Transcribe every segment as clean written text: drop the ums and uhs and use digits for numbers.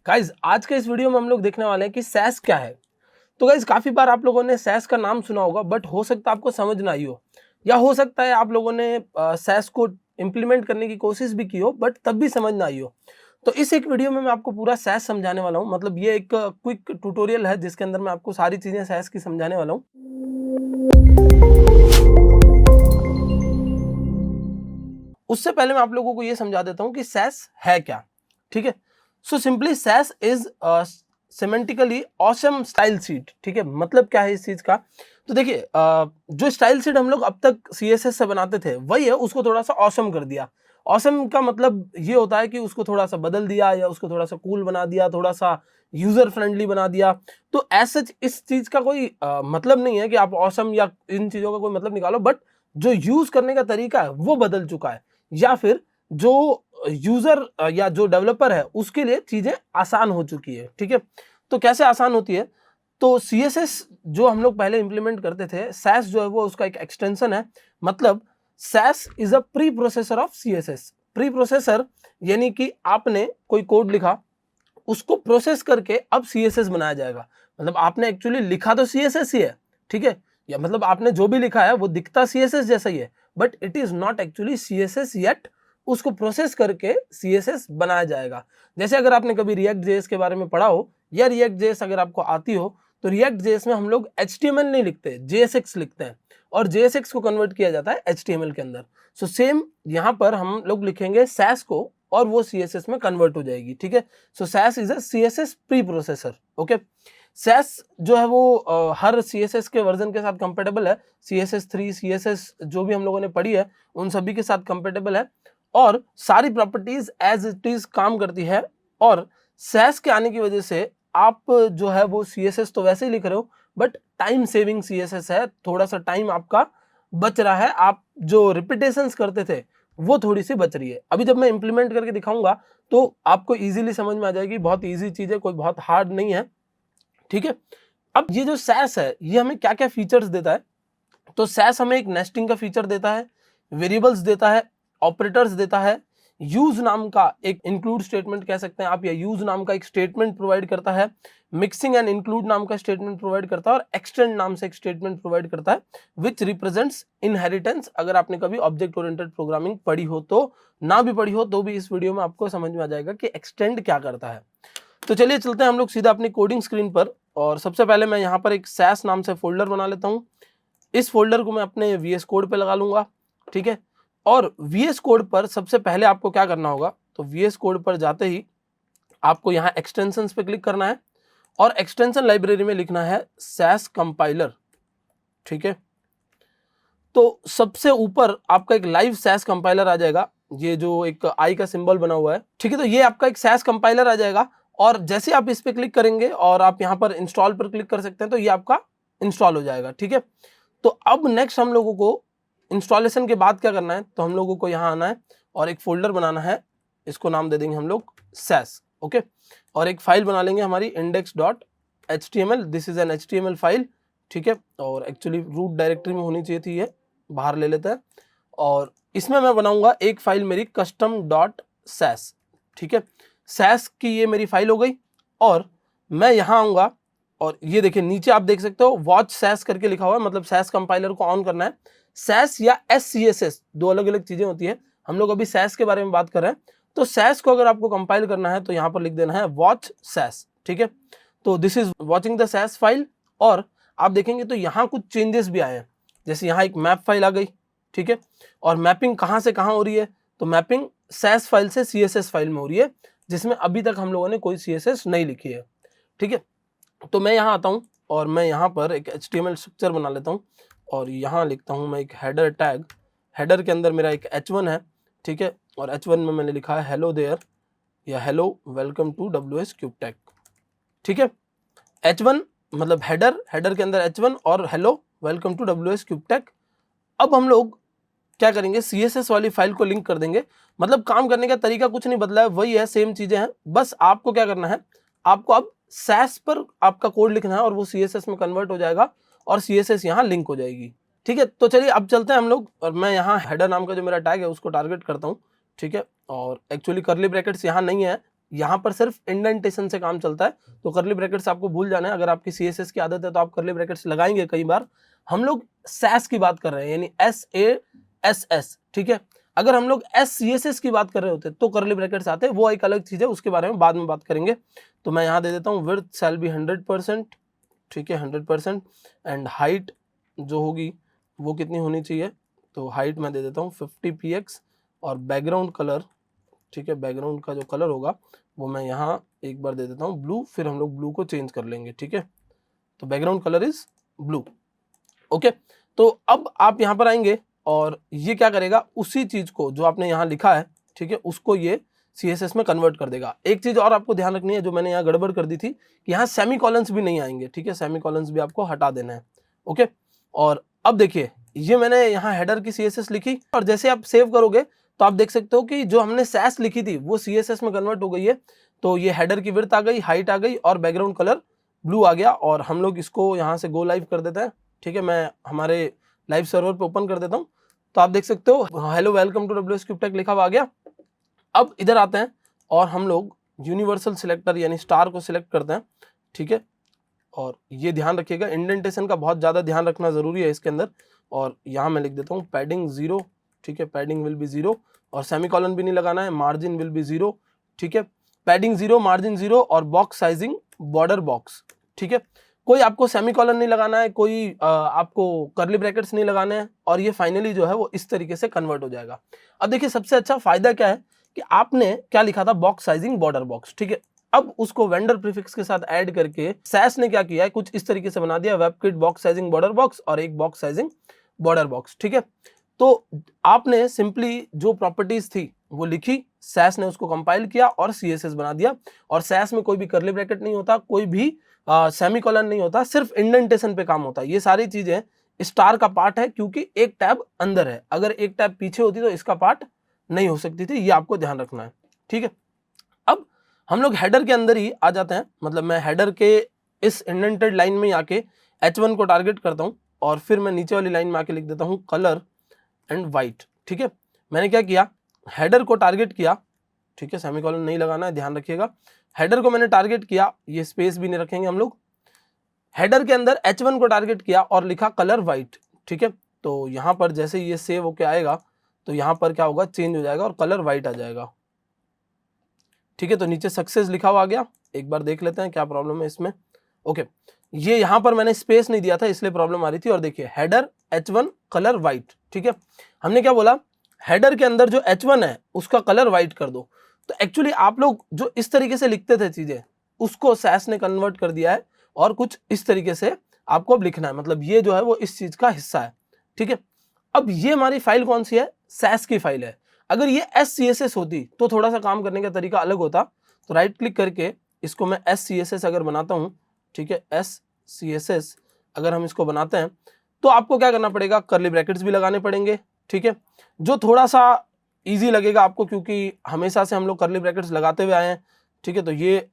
Guys आज के इस वीडियो में हम लोग देखने वाले हैं कि सैस क्या है। तो गाइज काफी बार आप लोगों ने सैस का नाम सुना होगा, बट हो सकता है आपको समझ ना आई हो, या हो सकता है आप लोगों ने सैस को इम्प्लीमेंट करने की कोशिश भी की हो बट तब भी समझ ना आई हो। तो इस एक वीडियो में मैं आपको पूरा सैस समझाने वाला हूँ। मतलब ये एक क्विक ट्यूटोरियल है जिसके अंदर मैं आपको सारी चीजें सैस की समझाने वाला हूँ। उससे पहले मैं आप लोगों को ये समझा देता हूँ कि सैस है क्या। ठीक है, so simply Sass is semantically awesome style sheet. ठीक है, मतलब क्या है इस चीज का, तो देखिए जो स्टाइल शीट हम लोग अब तक सीएसएस से बनाते थे वही है, उसको थोड़ा सा ऑसम कर दिया। ऑसम का मतलब ये होता है कि उसको थोड़ा सा बदल दिया या उसको थोड़ा सा कूल बना दिया, थोड़ा सा यूजर फ्रेंडली बना दिया। तो ऐसा इस चीज का कोई मतलब नहीं है कि आप ऑसम या इन चीजों का कोई मतलब निकालो, बट जो यूज करने का तरीका है वो बदल चुका है, या फिर जो यूजर या जो डेवलपर है उसके लिए चीजें आसान हो चुकी है। ठीक है, तो कैसे आसान होती है, तो सीएसएस जो हम लोग पहले इंप्लीमेंट करते थे, सैस जो है वो उसका एक एक्सटेंशन है। मतलब Sass is a preprocessor of CSS. Preprocessor यानी कि आपने कोई कोड लिखा, उसको प्रोसेस करके अब सीएसएस बनाया जाएगा। मतलब आपने एक्चुअली लिखा तो सीएसएस ही है, ठीक है, या मतलब आपने जो भी लिखा है वो दिखता सीएसएस जैसा ही है, but it is not actually CSS yet. उसको प्रोसेस करके सीएसएस बनाया जाएगा। जैसे अगर आपने कभी रिएक्ट जेएस के बारे में पढ़ा हो, या रिएक्ट जेएस अगर आपको आती हो, तो रिएक्ट जेएस में हम लोग एचटीएमएल नहीं लिखते, जेएसएक्स लिखते हैं, और जेएसएक्स को कन्वर्ट किया जाता है एचटीएमएल के अंदर। सो सेम यहाँ पर हम लोग लिखेंगे सैस को और वो सीएसएस में कन्वर्ट हो जाएगी। ठीक है, so Sass is a CSS preprocessor. Okay, Sass जो है वो हर सीएसएस के वर्जन के साथ कंपेटेबल है। सीएसएस 3 सीएसएस जो भी हम लोगों ने पढ़ी है उन सभी के साथ कंपेटेबल है, और सारी प्रॉपर्टीज एज इट इज काम करती है। और सैस के आने की वजह से आप जो है वो सीएसएस तो वैसे ही लिख रहे हो, बट टाइम सेविंग सीएसएस है। थोड़ा सा टाइम आपका बच रहा है, आप जो रिपीटेशंस करते थे वो थोड़ी सी बच रही है। अभी जब मैं इंप्लीमेंट करके दिखाऊंगा तो आपको इजीली समझ में आ जाएगी। बहुत इजी चीज है, कोई बहुत हार्ड नहीं है। ठीक है, अब ये जो सैस है ये हमें क्या क्या फीचर्स देता है, तो सैस हमें एक नेस्टिंग का फीचर देता है, वेरिएबल्स देता है, ऑपरेटर्स देता है, यूज नाम का एक इंक्लूड स्टेटमेंट कह सकते हैं आप, या यूज नाम का एक स्टेटमेंट प्रोवाइड करता है, मिक्सिंग एंड इंक्लूड नाम का स्टेटमेंट प्रोवाइड करता है, और एक्सटेंड नाम से एक स्टेटमेंट प्रोवाइड करता है विच रिप्रेजेंट्स इनहेरिटेंस। अगर आपने कभी ऑब्जेक्ट ओरिएंटेड प्रोग्रामिंग पढ़ी हो, तो ना भी पढ़ी हो तो भी इस वीडियो में आपको समझ में आ जाएगा कि एक्सटेंड क्या करता है। तो चलिए चलते हैं हम लोग सीधा अपनी कोडिंग स्क्रीन पर, और सबसे पहले मैं यहाँ पर एक सैस नाम से फोल्डर बना लेता हूँ। इस फोल्डर को मैं अपने वीएस कोड पे लगा लूंगा। ठीक है, और वीएस कोड पर सबसे पहले आपको क्या करना होगा, तो वीएस कोड पर जाते ही आपको यहाँ एक्सटेंशंस पे क्लिक करना है, और एक्सटेंशन लाइब्रेरी में लिखना है सैस कंपाइलर। ठीक है, तो सबसे ऊपर आपका एक लाइव सैस कंपाइलर आ जाएगा, ये जो एक आई का सिंबल बना हुआ है। ठीक है, तो ये आपका एक सैस कंपाइलर आ जाएगा, और जैसे आप इस पे क्लिक करेंगे और आप यहाँ पर इंस्टॉल पर क्लिक कर सकते हैं, तो ये आपका इंस्टॉल हो जाएगा। ठीक है, तो अब नेक्स्ट हम लोगों को इंस्टॉलेशन के बाद क्या करना है, तो हम लोगों को यहाँ आना है और एक फोल्डर बनाना है, इसको नाम दे देंगे हम लोग सैस। ओके, और एक फाइल बना लेंगे हमारी index.html। This is an HTML file. ठीक है, और एक्चुअली रूट डायरेक्टरी में होनी चाहिए थी, ये बाहर ले लेते हैं, और इसमें मैं बनाऊंगा एक फाइल मेरी custom.sas। ठीक है, सैस की ये मेरी फाइल हो गई, और मैं यहाँ आऊँगा, और ये देखिए नीचे आप देख सकते हो वॉच सैस करके लिखा हुआ है, मतलब सैस कंपाइलर को ऑन करना है। सैस या SCSS दो अलग अलग चीजें होती है, हम लोग अभी सैस के बारे में बात कर रहे हैं। तो सैस को अगर आपको कंपाइल करना है तो यहाँ पर लिख देना है वॉच सैस। ठीक है, तो this is watching the Sass file, और आप देखेंगे तो यहाँ कुछ चेंजेस भी आए हैं। जैसे यहाँ एक मैप फाइल आ गई। ठीक है, और मैपिंग कहाँ से कहाँ हो रही है, तो मैपिंग सैस फाइल से CSS फाइल में हो रही है, जिसमें अभी तक हम लोगों ने कोई CSS नहीं लिखी है। ठीक है, तो मैं यहाँ आता हूँ और मैं यहाँ पर एक HTML स्ट्रक्चर बना लेता हूँ, और यहाँ लिखता हूँ मैं एक हेडर टैग। हेडर के अंदर मेरा एक H1 है। ठीक है, और H1 में मैंने लिखा है हेलो देयर, या hello welcome to WS cube tech. ठीक है, H1 मतलब हेडर, हेडर के अंदर H1 और hello welcome to WS cube tech. अब हम लोग क्या करेंगे, CSS वाली फाइल को लिंक कर देंगे। मतलब काम करने का तरीका कुछ नहीं बदला है, वही है, सेम चीजें हैं, बस आपको क्या करना है, आपको अब सैस पर आपका कोड लिखना है और वो CSS में कन्वर्ट हो जाएगा, और CSS यहाँ लिंक हो जाएगी। ठीक है, तो चलिए अब चलते हैं हम लोग, और मैं यहाँ हेडर नाम का जो मेरा टैग है उसको टारगेट करता हूँ। ठीक है, और एक्चुअली करली ब्रैकेट्स यहाँ नहीं है, यहाँ पर सिर्फ इंडेंटेशन से काम चलता है, तो करली ब्रैकेट्स आपको भूल जाना है। अगर आपकी CSS की आदत है तो आप करली ब्रैकेट्स लगाएंगे कई बार। हम लोग सैस की बात कर रहे हैं, यानी SASS, ठीक है। अगर हम लोग SCSS की बात कर रहे होते तो करली ब्रैकेट्स आते, वो एक अलग चीज है, उसके बारे में बाद में बात करेंगे। तो मैं यहाँ दे देता हूँ विड्थ शैल बी 100%, ठीक है, 100%। एंड हाइट जो होगी वो कितनी होनी चाहिए, तो हाइट मैं दे देता हूँ 50 px। और बैकग्राउंड कलर, ठीक है, बैकग्राउंड का जो कलर होगा वो मैं यहाँ एक बार दे देता हूँ ब्लू, फिर हम लोग ब्लू को चेंज कर लेंगे, ठीक है। तो background colour is blue, okay. तो अब आप यहाँ पर आएंगे और ये क्या करेगा, उसी चीज को जो आपने यहाँ लिखा है, ठीक है, उसको ये CSS में कन्वर्ट कर देगा। एक चीज और आपको ध्यान रखनी है, जो मैंने यहाँ गड़बड़ कर दी थी, कि यहाँ सेमी कॉलन्स भी नहीं आएंगे, ठीक है, सेमी कॉलन्स भी आपको हटा देना है, ओके। और अब देखिए, ये मैंने यहाँ हेडर की CSS लिखी, और जैसे आप सेव करोगे तो आप देख सकते हो कि जो हमने सैस लिखी थी वो CSS में कन्वर्ट हो गई है। तो ये हेडर की विड्थ आ गई, हाइट आ गई और बैकग्राउंड कलर ब्लू आ गया। और हम लोग इसको यहाँ से गो लाइव कर देते हैं, ठीक है। मैं हमारे लाइव सर्वर पे ओपन कर देता हूँ, तो आप देख सकते हो हेलो वेलकम टू WSCubeTech लिखा हुआ आ गया। अब इधर आते हैं और हम लोग यूनिवर्सल सिलेक्टर यानी स्टार को सिलेक्ट करते हैं, ठीक है। और ये ध्यान रखिएगा, इंडेंटेशन का बहुत ज़्यादा ध्यान रखना ज़रूरी है इसके अंदर। और यहाँ मैं लिख देता हूँ पैडिंग 0, ठीक है, पैडिंग विल बी 0, और सेमीकॉलन भी नहीं लगाना है, मार्जिन विल बी 0, ठीक है, पैडिंग 0, मार्जिन 0, और बॉक्स साइजिंग बॉर्डर बॉक्स, ठीक है। कोई आपको सेमीकॉलन नहीं लगाना है, कोई आपको करली ब्रैकेट्स नहीं लगाने हैं, और ये फाइनली जो है वो इस तरीके से कन्वर्ट हो जाएगा। अब देखिए, सबसे अच्छा फायदा क्या है कि आपने क्या लिखा था, बॉक्स साइजिंग बॉर्डर बॉक्स, ठीक है। अब उसको वेंडर प्रीफिक्स के साथ ऐड करके सैस ने क्या किया है, कुछ इस तरीके से बना दिया, WebKit box sizing border box और एक बॉक्स साइजिंग बॉर्डर बॉक्स, ठीक है। तो आपने सिंपली जो प्रॉपर्टीज थी वो लिखी, सैस ने उसको कंपाइल किया और CSS बना दिया। और सैस में कोई भी करली ब्रैकेट नहीं होता, कोई भी सेमीकोलन नहीं होता, सिर्फ इंडेंटेशन पे काम होता है। ये सारी चीजें स्टार का पार्ट है, क्योंकि एक टैब अंदर है, अगर एक टैब पीछे होती तो इसका पार्ट नहीं हो सकती थी, ये आपको ध्यान रखना है, ठीक है। अब हम लोग हेडर के अंदर ही आ जाते हैं, मतलब मैं हेडर के इस इंडेंटेड लाइन में आके H1 को टारगेट करता हूं, और फिर मैं नीचे वाली लाइन में आके लिख देता हूं कलर एंड वाइट, ठीक है। मैंने क्या किया, हेडर को टारगेट किया, ठीक है, सेमीकोलन नहीं लगाना है, ध्यान रखिएगा। हेडर को मैंने टारगेट किया, ये स्पेस भी नहीं रखेंगे हम लोग। हेडर के अंदर H1 को टारगेट किया और लिखा कलर वाइट, ठीक है। तो यहाँ पर जैसे ये सेव होके आएगा तो यहाँ पर क्या होगा, चेंज हो जाएगा और कलर वाइट आ जाएगा, ठीक है। तो नीचे सक्सेस लिखा हुआ आ गया, एक बार देख लेते हैं क्या प्रॉब्लम है इसमें, ओके। ये यहाँ पर मैंने स्पेस नहीं दिया था इसलिए प्रॉब्लम आ रही थी। और देखिए हेडर H1 कलर वाइट, ठीक है। हमने क्या बोला, हेडर के अंदर जो H1 है उसका कलर वाइट कर दो। तो एक्चुअली आप लोग जो इस तरीके से लिखते थे चीजें, उसको सैस ने कन्वर्ट कर दिया है और कुछ इस तरीके से आपको अब लिखना है, मतलब ये जो है वो इस चीज का हिस्सा है, ठीक है। अब ये हमारी फाइल कौन सी है, सैस की फाइल है। अगर ये SCSS होती तो थोड़ा सा काम करने का तरीका अलग होता। तो राइट क्लिक करके इसको मैं SCSS अगर बनाता हूं, ठीक है, SCSS अगर हम इसको बनाते हैं तो आपको क्या करना पड़ेगा, करली ब्रैकेट्स भी लगाने पड़ेंगे, ठीक है, जो थोड़ा सा इजी लगेगा आपको, क्योंकि हमेशा से हम लोग करली ब्रैकेट्स लगाते हुए आए हैं, ठीक है। तो ये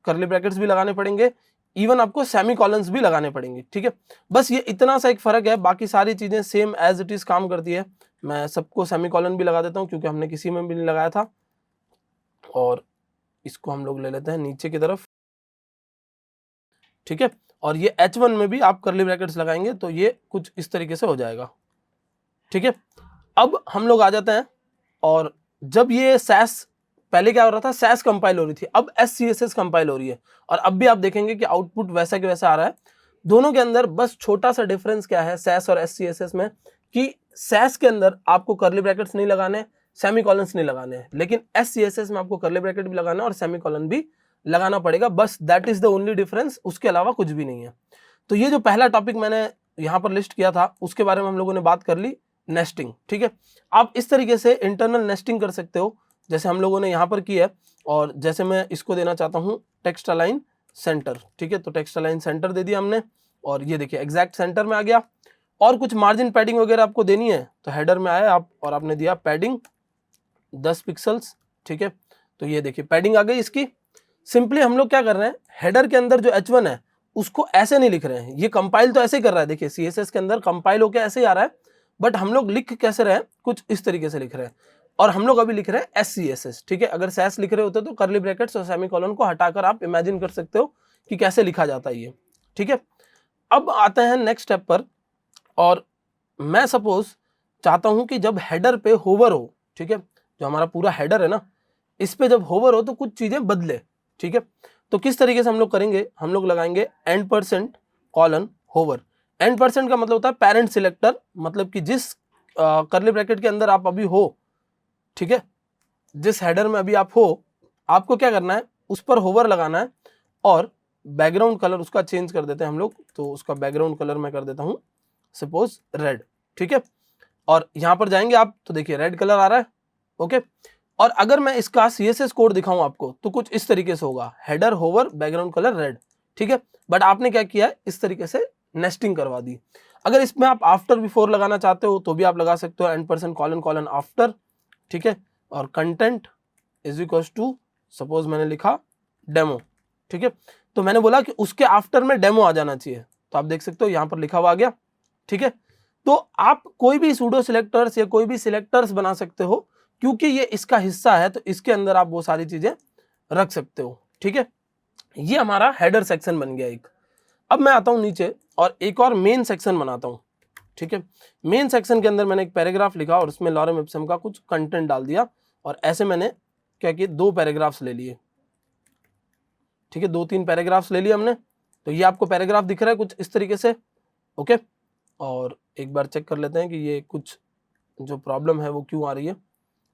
करली ब्रैकेट्स भी लगाने पड़ेंगे, इवन आपको सेमी कॉलन्स भी लगाने पड़ेंगे, ठीक है। बस ये इतना सा एक फर्क है, बाकी सारी चीजें सेम एज इट इज काम करती है। मैं सबको सेमी कॉलन भी लगा देता हूं क्योंकि हमने किसी में भी नहीं लगाया था। और इसको हम लोग ले लेते हैं नीचे की तरफ, ठीक है। और ये H1 में भी आप करली ब्रैकेट्स लगाएंगे तो ये कुछ इस तरीके से हो जाएगा, ठीक है। अब हम लोग आ जाते हैं, और जब ये सैस, पहले क्या हो रहा था, सैस कंपाइल हो रही थी, अब SCSS कंपाइल हो रही है। और अब भी आप देखेंगे कि आउटपुट वैसा के वैसा आ रहा है। दोनों के अंदर बस छोटा सा डिफरेंस क्या है सैस और SCSS में, कि सैस के अंदर आपको करली ब्रैकेट्स नहीं लगाने, सेमीकोलन्स नहीं लगाने हैं, लेकिन SCSS में आपको करली ब्रैकेट भी लगाना और सेमीकोलन भी लगाना पड़ेगा। बस that is the only difference, उसके अलावा कुछ भी नहीं है। तो ये जो पहला टॉपिक मैंने यहाँ पर लिस्ट किया था उसके बारे में हम लोगों ने बात कर ली, नेस्टिंग, ठीक है। आप इस तरीके से इंटरनल नेस्टिंग कर सकते हो जैसे हम लोगों ने यहाँ पर की है। और जैसे मैं इसको देना चाहता हूँ टेक्स्ट अलाइन सेंटर, ठीक है। तो टेक्स्ट अलाइन सेंटर दे दिया हमने, और ये देखिए एग्जैक्ट सेंटर में आ गया। और कुछ मार्जिन पैडिंग वगैरह आपको देनी है तो हेडर में आए आप और आपने दिया पैडिंग 10 पिक्सल्स, ठीक है। तो ये देखिए पैडिंग आ गई इसकी। सिंपली हम लोग क्या कर रहे हैं, हेडर के अंदर जो H1 है उसको ऐसे नहीं लिख रहे हैं, ये कंपाइल तो ऐसे ही कर रहा है, देखिए CSS के अंदर कंपाइल होकर ऐसे ही आ रहा है, बट हम लोग लिख कैसे रहे हैं, कुछ इस तरीके से लिख रहे हैं, और हम लोग अभी लिख रहे हैं SCSS, ठीक है। अगर सैस लिख रहे होते तो कर्ली ब्रैकेट्स और सेमीकोलन को हटाकर आप इमेजिन कर सकते हो कि कैसे लिखा जाता है ये, ठीक है। अब आते हैं नेक्स्ट स्टेप पर, और मैं सपोज चाहता हूं कि जब हेडर पे होवर हो, ठीक है, जो हमारा पूरा हेडर है ना, इस पे जब होवर हो तो कुछ चीजें बदले, ठीक है। तो किस तरीके से हम लोग करेंगे, हम लोग लगाएंगे %: होवर। %का मतलब होता है पेरेंट सिलेक्टर, मतलब कि जिस कर्ली ब्रैकेट के अंदर आप अभी हो, ठीक है, जिस हेडर में अभी आप हो, आपको क्या करना है, उस पर होवर लगाना है और बैकग्राउंड कलर उसका चेंज कर देते हैं हम लोग। तो उसका बैकग्राउंड कलर मैं कर देता हूं सपोज रेड, ठीक है। और यहां पर जाएंगे आप तो देखिए रेड कलर आ रहा है, ओके। और अगर मैं इसका CSS कोड दिखाऊं आपको तो कुछ इस तरीके से होगा, header hover background colour red, ठीक है। बट आपने क्या किया, इस तरीके से नेस्टिंग करवा दी। अगर इसमें आप आफ्टर बिफोर लगाना चाहते हो तो भी आप लगा सकते हो %: आफ्टर, ठीक है। और content is equals to, suppose मैंने लिखा डेमो, ठीक है। तो मैंने बोला कि उसके आफ्टर में डेमो आ जाना चाहिए, तो आप देख सकते हो यहां पर लिखा हुआ आ गया, ठीक है। तो आप कोई भी सूडो सिलेक्टर्स या कोई भी सिलेक्टर्स बना सकते हो, क्योंकि ये इसका हिस्सा है तो इसके अंदर आप वो सारी चीजें रख सकते हो, ठीक है। ये हमारा हेडर सेक्शन बन गया एक। अब मैं आता हूं नीचे और एक और मेन सेक्शन बनाता हूं, ठीक है। मेन सेक्शन के अंदर मैंने एक पैराग्राफ लिखा और उसमें लॉरेम इप्सम का कुछ कंटेंट डाल दिया, और ऐसे मैंने क्या किया, 2 पैराग्राफ्स ले लिए, ठीक है, 2-3 पैराग्राफ्स ले लिए हमने। तो ये आपको पैराग्राफ दिख रहा है कुछ इस तरीके से, ओके। और एक बार चेक कर लेते हैं कि ये कुछ जो प्रॉब्लम है वो क्यों आ रही है।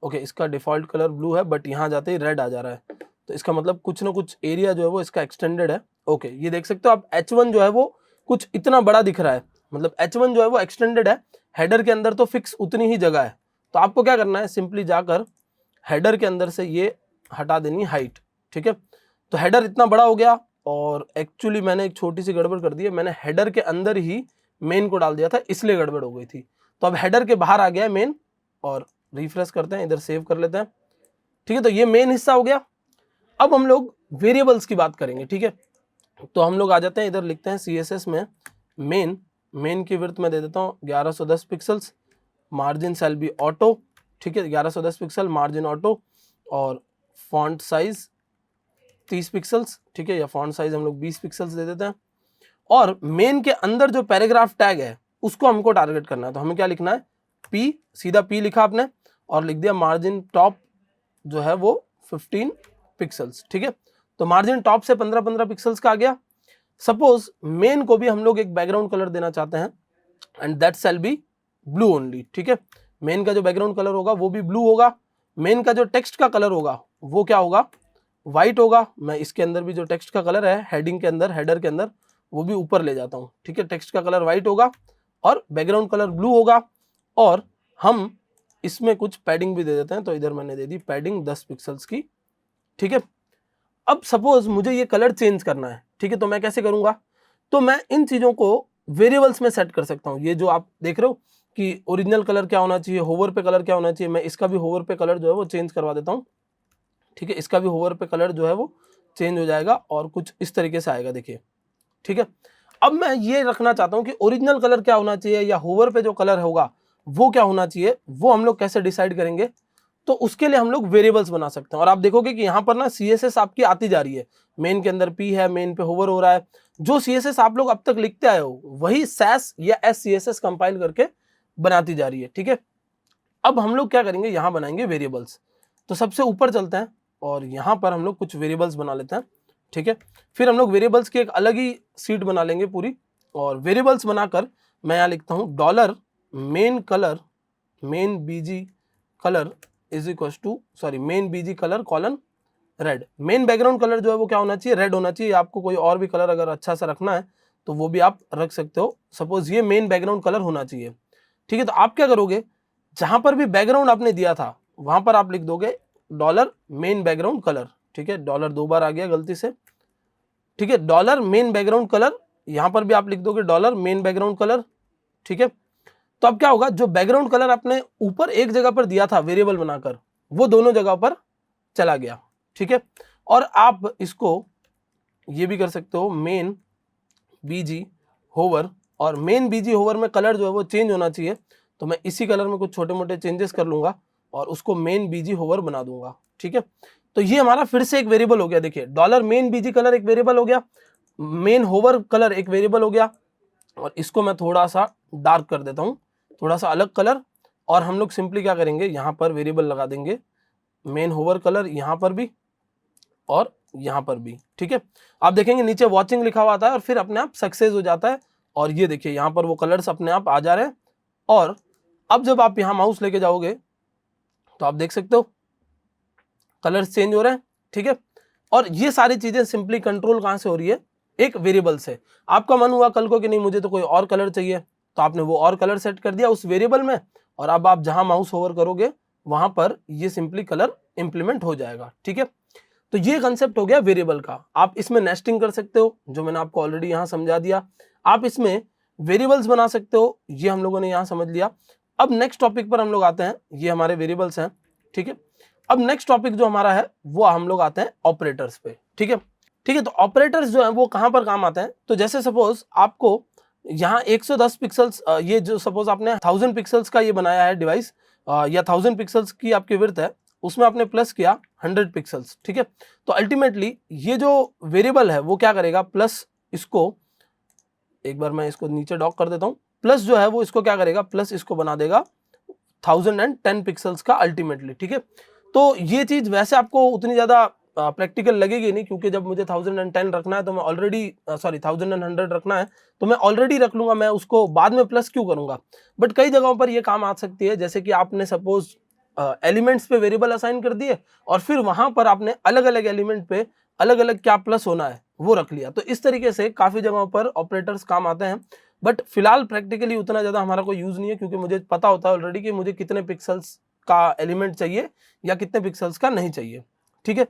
ओके, इसका डिफॉल्ट कलर ब्लू है बट यहाँ जाते ही रेड आ जा रहा है, तो इसका मतलब कुछ ना कुछ एरिया जो है वो इसका एक्सटेंडेड है। ओके, ये देख सकते हो आप, H1 जो है वो कुछ इतना बड़ा दिख रहा है, मतलब H1 जो है वो एक्सटेंडेड है, हेडर के अंदर तो फिक्स उतनी ही जगह है। तो आपको क्या करना है, सिंपली जाकर हेडर के अंदर से ये हटा देनी हाइट, ठीक है। तो हेडर इतना बड़ा हो गया, और एक्चुअली मैंने एक छोटी सी गड़बड़ कर दी है, मैंने हेडर के अंदर ही मेन को डाल दिया था, इसलिए गड़बड़ हो गई थी। तो अब हेडर के बाहर आ गया है मेन, और रिफ्रेश करते हैं, इधर सेव कर लेते हैं, ठीक है। तो ये मेन हिस्सा हो गया। अब हम लोग वेरिएबल्स की बात करेंगे, ठीक है। तो हम लोग आ जाते हैं, इधर लिखते हैं CSS में मेन की विड्थ में दे देता हूँ 1110 pixels, margin shall be auto, ठीक है, 1110 पिक्सल मार्जिन ऑटो, और फॉन्ट साइज 30 पिक्सल्स, ठीक है, या फॉन्ट साइज हम लोग 20 पिक्सल्स दे देते हैं। और मेन के अंदर जो पैराग्राफ टैग है उसको हमको टारगेट करना है, तो हमें क्या लिखना है, P, सीधा P लिखा आपने और लिख दिया मार्जिन टॉप जो है वो 15 पिक्सल्स, ठीक है। तो मार्जिन टॉप से 15-15 पिक्सल्स का आ गया। सपोज मेन को भी हम लोग एक बैकग्राउंड कलर देना चाहते हैं, and that shall be blue only, ठीक है। मेन का जो बैकग्राउंड कलर होगा वो भी ब्लू होगा, मेन का जो टेक्स्ट का कलर होगा वो क्या होगा, व्हाइट होगा। मैं इसके अंदर भी जो टेक्स्ट का कलर है हेडिंग के अंदर, हेडर के अंदर, वो भी ऊपर ले जाता हूं, ठीक है। टेक्स्ट का कलर व्हाइट होगा और बैकग्राउंड कलर ब्लू होगा, और हम इसमें कुछ पैडिंग भी दे देते हैं। तो इधर मैंने दे दी पैडिंग 10 पिक्सल्स की, ठीक है। अब सपोज मुझे ये कलर चेंज करना है, ठीक है, तो मैं कैसे करूंगा, तो मैं इन चीजों को वेरिएबल्स में सेट कर सकता हूं। ये जो आप देख रहे हो कि ओरिजिनल कलर क्या होना चाहिए, होवर पे कलर क्या होना चाहिए, मैं इसका भी होवर पे कलर जो है वो चेंज करवा देता हूँ, ठीक है। इसका भी होवर पे कलर जो है वो चेंज हो जाएगा और कुछ इस तरीके से आएगा, देखिए, ठीक है। अब मैं ये रखना चाहता हूं कि ओरिजिनल कलर क्या होना चाहिए या होवर पे जो कलर होगा वो क्या होना चाहिए, वो हम लोग कैसे डिसाइड करेंगे। तो उसके लिए हम लोग वेरिएबल्स बना सकते हैं, और आप देखोगे कि यहाँ पर ना CSS आपकी आती जा रही है, मेन के अंदर P है, मेन पे होवर हो रहा है। जो CSS आप लोग अब तक लिखते आए हो वही SAS या SCSS कंपाइल करके बनाती जा रही है, ठीक है। अब हम लोग क्या करेंगे, यहाँ बनाएंगे वेरिएबल्स। तो सबसे ऊपर चलते हैं और यहाँ पर हम लोग कुछ वेरिएबल्स बना लेते हैं, ठीक है। फिर हम लोग वेरिएबल्स की एक अलग ही सीट बना लेंगे पूरी, और वेरिएबल्स बनाकर मैं यहाँ लिखता हूँ $main colour main BG colour is equal to main BG colour colon red. Main background colour जो है वो क्या होना चाहिए, रेड होना चाहिए। आपको कोई और भी कलर अगर अच्छा सा रखना है तो वो भी आप रख सकते हो। सपोज ये मेन बैकग्राउंड कलर होना चाहिए, ठीक है। तो आप क्या करोगे, जहां पर भी बैकग्राउंड आपने दिया था वहां पर आप लिख दोगे $मेन बैकग्राउंड कलर, ठीक है। डॉलर 2 बार आ गया गलती से, ठीक है। $मेन बैकग्राउंड कलर, यहां पर भी आप लिख दोगे $मेन बैकग्राउंड कलर, ठीक है। तो अब क्या होगा, जो बैकग्राउंड कलर आपने ऊपर एक जगह पर दिया था वेरिएबल बनाकर, वो दोनों जगह पर चला गया, ठीक है। और आप इसको ये भी कर सकते हो मेन बीजी होवर, और मेन बीजी होवर में कलर जो है वो चेंज होना चाहिए। तो मैं इसी कलर में कुछ छोटे मोटे चेंजेस कर लूंगा और उसको मेन बीजी होवर बना दूंगा, ठीक है। तो ये हमारा फिर से एक वेरिएबल हो गया, देखिए डॉलर मेन बीजी कलर एक वेरिएबल हो गया, मेन होवर कलर एक वेरिएबल हो गया, और इसको मैं थोड़ा सा डार्क कर देता हूँ, थोड़ा सा अलग कलर, और हम लोग सिंपली क्या करेंगे, यहाँ पर वेरिएबल लगा देंगे मेन होवर कलर यहाँ पर भी और यहाँ पर भी, ठीक है। आप देखेंगे नीचे वॉचिंग लिखा हुआ आता है और फिर अपने आप सक्सेस हो जाता है, और ये देखिए यहाँ पर वो कलर्स अपने आप आ जा रहे हैं। और अब जब आप यहाँ माउस लेके जाओगे तो आप देख सकते हो कलर्स चेंज हो रहे हैं, ठीक है। और ये सारी चीजें सिंपली कंट्रोल कहाँ से हो रही है, एक वेरिएबल से। आपका मन हुआ कल को कि नहीं मुझे तो कोई और कलर चाहिए, तो आपने वो और कलर सेट कर दिया उस वेरिएबल में, और अब आप जहां माउस होवर करोगे वहां पर ये सिंपली कलर इंप्लीमेंट हो जाएगा, ठीक है। तो ये कंसेप्ट हो गया वेरिएबल का। आप इसमें नेस्टिंग कर सकते हो, जो मैंने आपको ऑलरेडी यहाँ समझा दिया। आप इसमें वेरिएबल्स बना सकते हो, ये हम लोगों ने यहाँ समझ लिया। अब नेक्स्ट टॉपिक पर हम लोग आते हैं, ये हमारे वेरिएबल्स हैं, ठीक है। अब नेक्स्ट टॉपिक जो हमारा है वो हम लोग आते हैं ऑपरेटर्स पे, ठीक है। ठीक है, तो ऑपरेटर्स जो है वो कहाँ पर काम आते हैं, तो जैसे सपोज आपको यहाँ 110 पिक्सल्स, ये जो सपोज आपने 1000 पिक्सल्स का ये बनाया है डिवाइस, या 1000 पिक्सल्स की आपकी विड्थ है, उसमें आपने प्लस किया 100 पिक्सल्स, ठीक है। तो अल्टीमेटली ये जो वेरिएबल है वो क्या करेगा, प्लस इसको, एक बार मैं इसको नीचे डॉक कर देता हूँ, प्लस जो है वो इसको क्या करेगा, प्लस इसको बना देगा 1010 पिक्सल्स का अल्टीमेटली, ठीक है। तो ये चीज वैसे आपको उतनी ज्यादा प्रैक्टिकल लगेगी नहीं, क्योंकि जब मुझे 1010 रखना है तो मैं ऑलरेडी 1100 रखना है तो मैं ऑलरेडी रख लूंगा, मैं उसको बाद में प्लस क्यों करूंगा। बट कई जगहों पर ये काम आ सकती है, जैसे कि आपने सपोज एलिमेंट्स पे वेरिएबल असाइन कर दिए और फिर वहां पर आपने अलग अलग एलिमेंट पे अलग अलग क्या प्लस होना है वो रख लिया। तो इस तरीके से काफी जगहों पर ऑपरेटर्स काम आते हैं, बट फिलहाल प्रैक्टिकली उतना ज्यादा हमारा कोई यूज नहीं है, क्योंकि मुझे पता होता है ऑलरेडी कि मुझे कितने पिक्सल्स का एलिमेंट चाहिए या कितने पिक्सल्स का नहीं चाहिए, ठीक है।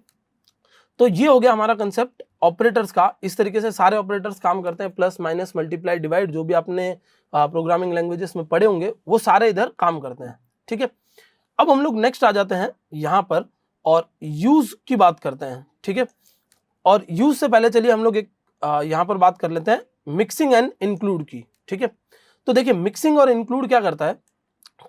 तो ये हो गया हमारा कंसेप्ट ऑपरेटर्स का। इस तरीके से सारे ऑपरेटर्स काम करते हैं, प्लस माइनस मल्टीप्लाई डिवाइड, जो भी आपने प्रोग्रामिंग लैंग्वेजेस में पढ़े होंगे वो सारे इधर काम करते हैं, ठीक है। अब हम लोग नेक्स्ट आ जाते हैं यहाँ पर और यूज की बात करते हैं, ठीक है। और यूज से पहले चलिए हम लोग एक यहाँ पर बात कर लेते हैं मिक्सिंग एंड इंक्लूड की, ठीक है। तो देखिए मिक्सिंग और इंक्लूड क्या करता है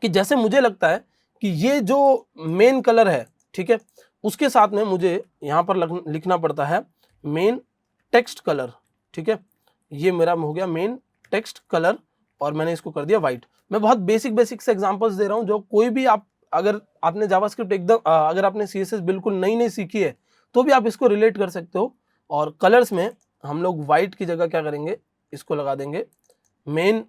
कि जैसे मुझे लगता है कि ये जो मेन कलर है, ठीक है, उसके साथ में मुझे यहाँ पर लिखना पड़ता है मेन टेक्स्ट कलर, ठीक है। ये मेरा हो गया मेन टेक्स्ट कलर और मैंने इसको कर दिया वाइट। मैं बहुत बेसिक से एग्जांपल्स दे रहा हूँ, जो कोई भी आप, अगर आपने जावास्क्रिप्ट एकदम अगर आपने सीएसएस बिल्कुल नई सीखी है तो भी आप इसको रिलेट कर सकते हो। और कलर्स में हम लोग वाइट की जगह क्या करेंगे, इसको लगा देंगे मेन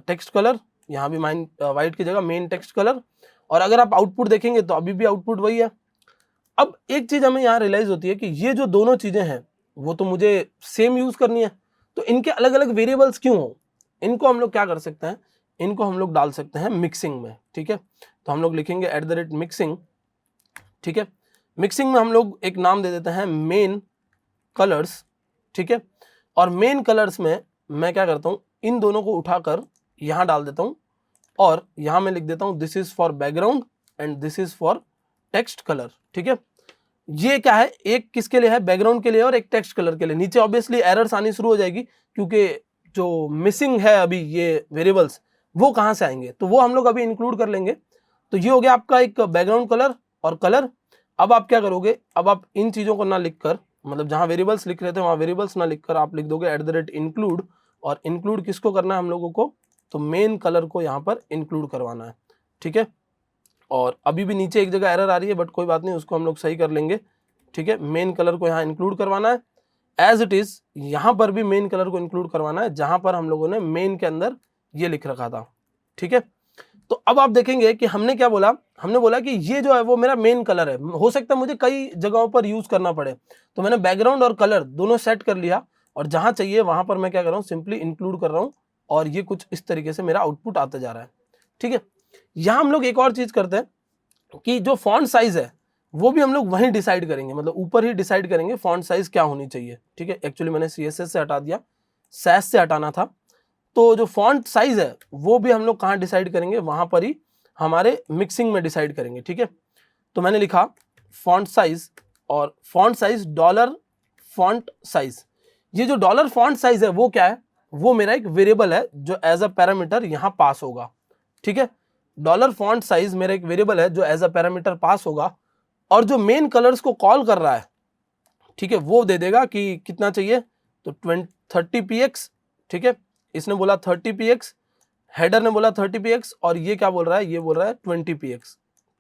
टेक्स्ट कलर, यहाँ भी वाइट की जगह मेन टेक्स्ट कलर। और अगर आप आउटपुट देखेंगे तो अभी भी आउटपुट वही है। अब एक चीज हमें यहाँ रियलाइज होती है कि ये जो दोनों चीजें हैं वो तो मुझे सेम यूज करनी है, तो इनके अलग अलग वेरिएबल्स क्यों हो, इनको हम लोग क्या कर सकते हैं, इनको हम लोग डाल सकते हैं मिक्सिंग में, ठीक है। तो हम लोग लिखेंगे @मिक्सिंग, ठीक है। मिक्सिंग में हम लोग एक नाम दे देते हैं मेन कलर्स, ठीक है। और मेन कलर्स में मैं क्या करता हूँ, इन दोनों को उठाकर यहाँ डाल देता हूँ और यहाँ मैं लिख देता हूँ this is for background and this is for text colour, ठीक है। ये क्या है, एक किसके लिए है, बैकग्राउंड के लिए और एक टेक्स्ट कलर के लिए। नीचे ऑब्वियसली एरर्स आनी शुरू हो जाएगी, क्योंकि जो मिसिंग है अभी ये वेरिएबल्स वो कहाँ से आएंगे, तो वो हम लोग अभी इंक्लूड कर लेंगे। तो ये हो गया आपका एक बैकग्राउंड कलर और कलर। अब आप क्या करोगे, अब आप इन चीज़ों को ना लिखकर, मतलब जहाँ वेरिएबल्स लिख रहे थे वहाँ वेरिएबल्स ना लिखकर आप लिख दोगे @include। और इंक्लूड किसको करना है हम लोगों को, तो मेन कलर को यहाँ पर इंक्लूड करवाना है, ठीक है। और अभी भी नीचे एक जगह एरर आ रही है, बट कोई बात नहीं, उसको हम लोग सही कर लेंगे, ठीक है। मेन कलर को यहाँ इंक्लूड करवाना है एज इट इज, यहाँ पर भी मेन कलर को इंक्लूड करवाना है जहां पर हम लोगों ने मेन के अंदर ये लिख रखा था, ठीक है। तो अब आप देखेंगे कि हमने क्या बोला, हमने बोला कि ये जो है वो मेरा मेन कलर है। हो सकता है मुझे कई जगहों पर यूज करना पड़े, तो मैंने बैकग्राउंड और कलर दोनों सेट कर लिया और जहां चाहिए वहां पर मैं क्या कर रहा हूँ, सिंपली इंक्लूड कर रहा हूँ और ये कुछ इस तरीके से मेरा आउटपुट आता जा रहा है, ठीक है। यहाँ हम लोग एक और चीज करते हैं कि जो फॉन्ट साइज है वो भी हम लोग वहीं डिसाइड करेंगे, मतलब ऊपर ही डिसाइड करेंगे फॉन्ट साइज क्या होनी चाहिए, ठीक है। एक्चुअली मैंने CSS से हटा दिया, सैस से हटाना था। तो जो फॉन्ट साइज है वो भी हम लोग कहाँ डिसाइड करेंगे, वहां पर ही हमारे मिक्सिंग में डिसाइड करेंगे, ठीक है। तो मैंने लिखा फॉन्ट साइज और फॉन्ट साइज $फॉन्ट साइज। ये जो $फॉन्ट साइज है वो क्या है, वो मेरा एक वेरिएबल है जो एज अ पैरामीटर यहाँ पास होगा, ठीक है। डॉलर फॉन्ट साइज मेरा एक वेरिएबल है जो एज अ पैरामीटर पास होगा, और जो मेन कलर्स को कॉल कर रहा है, ठीक है, वो दे देगा कि कितना चाहिए, तो 30px, ठीक है, इसने बोला 30px, हेडर ने बोला 30px, और ये क्या बोल रहा है, ये बोल रहा है 20px,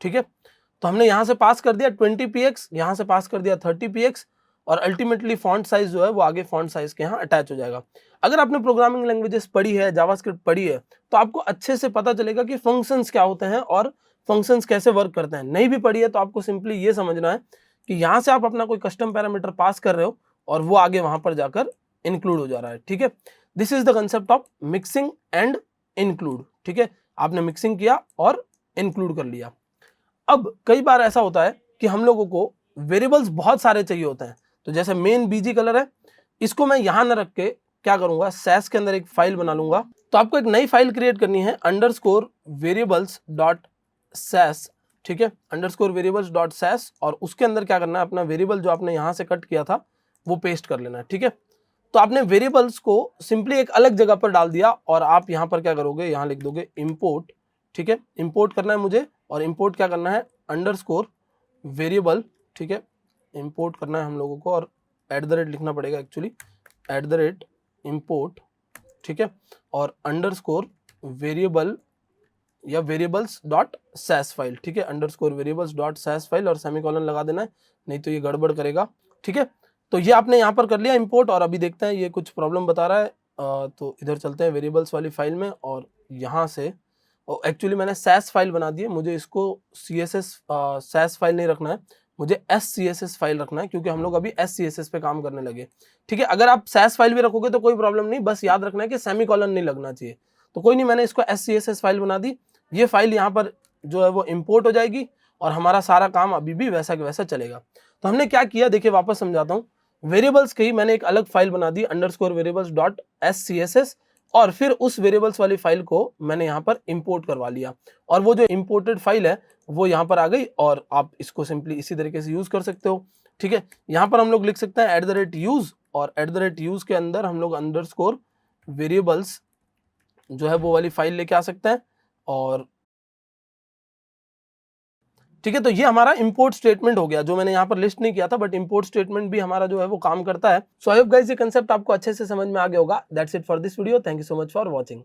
ठीक है। तो हमने यहां से पास कर दिया 20px, यहां से पास कर दिया 30px, और अल्टीमेटली फॉन्ट साइज जो है वो आगे फॉन्ट साइज के यहाँ अटैच हो जाएगा। अगर आपने प्रोग्रामिंग लैंग्वेजेस पढ़ी है, जावास्क्रिप्ट पढ़ी है, तो आपको अच्छे से पता चलेगा कि फंक्शंस क्या होते हैं और फंक्शंस कैसे वर्क करते हैं। नहीं भी पढ़ी है तो आपको सिंपली ये समझना है कि यहाँ से आप अपना कोई कस्टम पैरामीटर पास कर रहे हो और वो आगे वहां पर जाकर इंक्लूड हो जा रहा है, ठीक है। This is the concept of mixing and include, ठीक है। आपने मिक्सिंग किया और इंक्लूड कर लिया। अब कई बार ऐसा होता है कि हम लोगों को वेरिएबल्स बहुत सारे चाहिए होते हैं, तो जैसे मेन बीजी कलर है, इसको मैं यहां न रख के क्या करूंगा, सैस के अंदर एक फाइल बना लूंगा। तो आपको एक नई फाइल क्रिएट करनी है _variables.sas, ठीक है, _variables.sas, और उसके अंदर क्या करना है, अपना वेरिएबल जो आपने यहां से कट किया था वो पेस्ट कर लेना है, ठीक है। तो आपने वेरिएबल्स को सिंपली एक अलग जगह पर डाल दिया, और आप यहां पर क्या करोगे, यहां लिख दोगे इंपोर्ट, ठीक है, इंपोर्ट करना है मुझे, और इंपोर्ट क्या करना है, _variable, ठीक है, इंपोर्ट करना है हम लोगों को, और @ लिखना पड़ेगा एक्चुअली, @import, ठीक है, और _variable या variables.sas फाइल, ठीक है, _variables.sas फाइल, और सेमीकोलन लगा देना है, नहीं तो ये गड़बड़ करेगा, ठीक है। तो ये आपने यहाँ पर कर लिया इंपोर्ट, और अभी देखते हैं ये कुछ प्रॉब्लम बता रहा है, तो इधर चलते हैं वेरिएबल्स वाली फाइल में, और यहाँ से एक्चुअली मैंने सैस फाइल बना दी है, मुझे इसको CSS सैस फाइल नहीं रखना है, मुझे SCSS फाइल रखना है, क्योंकि हम लोग अभी SCSS पे काम करने लगे, ठीक है। अगर आप सैस फाइल भी रखोगे तो कोई प्रॉब्लम नहीं, बस याद रखना है कि सेमीकोलन नहीं लगना चाहिए। तो कोई नहीं, मैंने इसको SCSS फाइल बना दी, ये फाइल यहाँ पर जो है वो इंपोर्ट हो जाएगी, और हमारा सारा काम अभी भी वैसा के वैसा चलेगा। तो हमने क्या किया, देखिए वापस समझाता हूँ। वेरिएबल्स की मैंने एक अलग फाइल बना दी _variables.scss, और फिर उस वेरिएबल्स वाली फाइल को मैंने यहाँ पर इंपोर्ट करवा लिया, और वो जो इंपोर्टेड फाइल है वो यहाँ पर आ गई, और आप इसको सिंपली इसी तरीके से यूज कर सकते हो, ठीक है। यहाँ पर हम लोग लिख सकते हैं @use, और @use के अंदर हम लोग _variables जो है वो वाली फाइल लेके आ सकते हैं, और ठीक है। तो ये हमारा इंपोर्ट स्टेटमेंट हो गया, जो मैंने यहाँ पर लिस्ट नहीं किया था, बट इंपोर्ट स्टेटमेंट भी हमारा जो है वो काम करता है। सो आई होप गाइस ये कंसेप्ट आपको अच्छे से समझ में आ गया होगा। That's it for this video, thank you so much for watching.